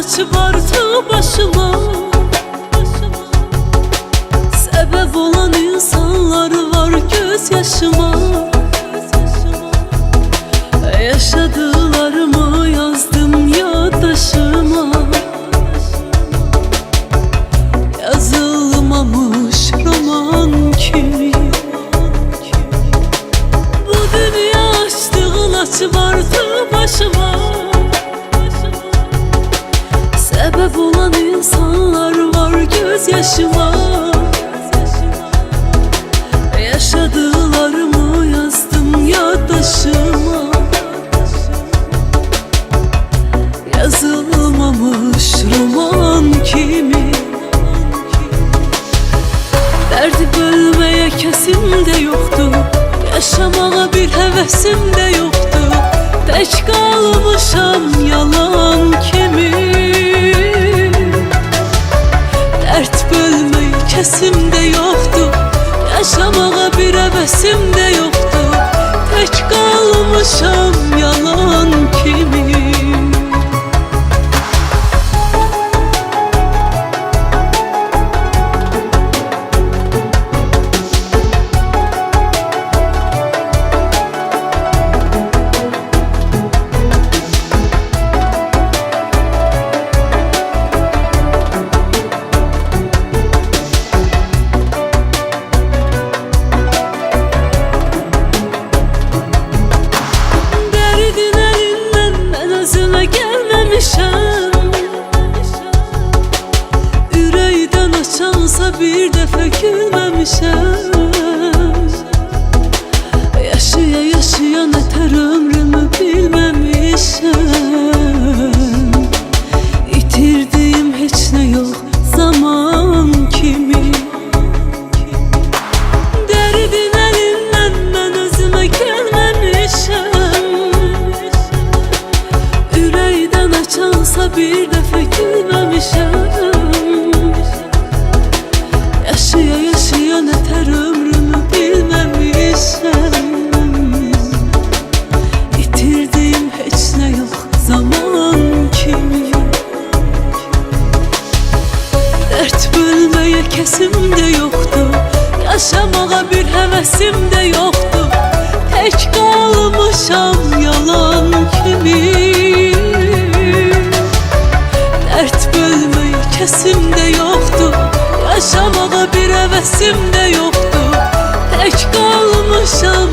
açıp artı başıma. Sebep olan insanlar var gözyaşıma. Yaşadıklarımı yazdım yaddaşıma. Yazılmamış roman kimi. Bu dünya açtığın açıp artı başıma. Sebep olan insanlar var gözyaşıma. Yaşadıklarımı yazdım yaddaşıma. Yazılmamış roman kimi. Derdi bölmeye kesim de yoktu. Yaşamaya bir hevesim de yoktu. Tek kalmışam yalan kimi. Dert bölmeyi kesim de yoktu. Yaşamaya bir hevesim de yoktu. Tek kalmışam yalan kimi. Ürəkdən açansa bir dəfə gülməmişəm. Yaşaya yaşaya nətər ömrümü bilməmişəm. İtirdiyim heç nə yox zaman kimi. Dərdin əlindən mən özümə gəlməmişəm. Ürəkdən açansa bir dəfə gülməmişəm. Yaşaya yaşaya nətər ömrümü bilməmişəm. İtirdiyim heç nə yox zaman kimi. Dert bölməyə kəsim də yoxdur. Yaşamağa bir həvəsim də yoxdur. Tək qalmışam yalan kimi. Dert bölməyə kəsim də yoxdur. Yaşamağa bir hevesim de yoktu. Tek kalmışam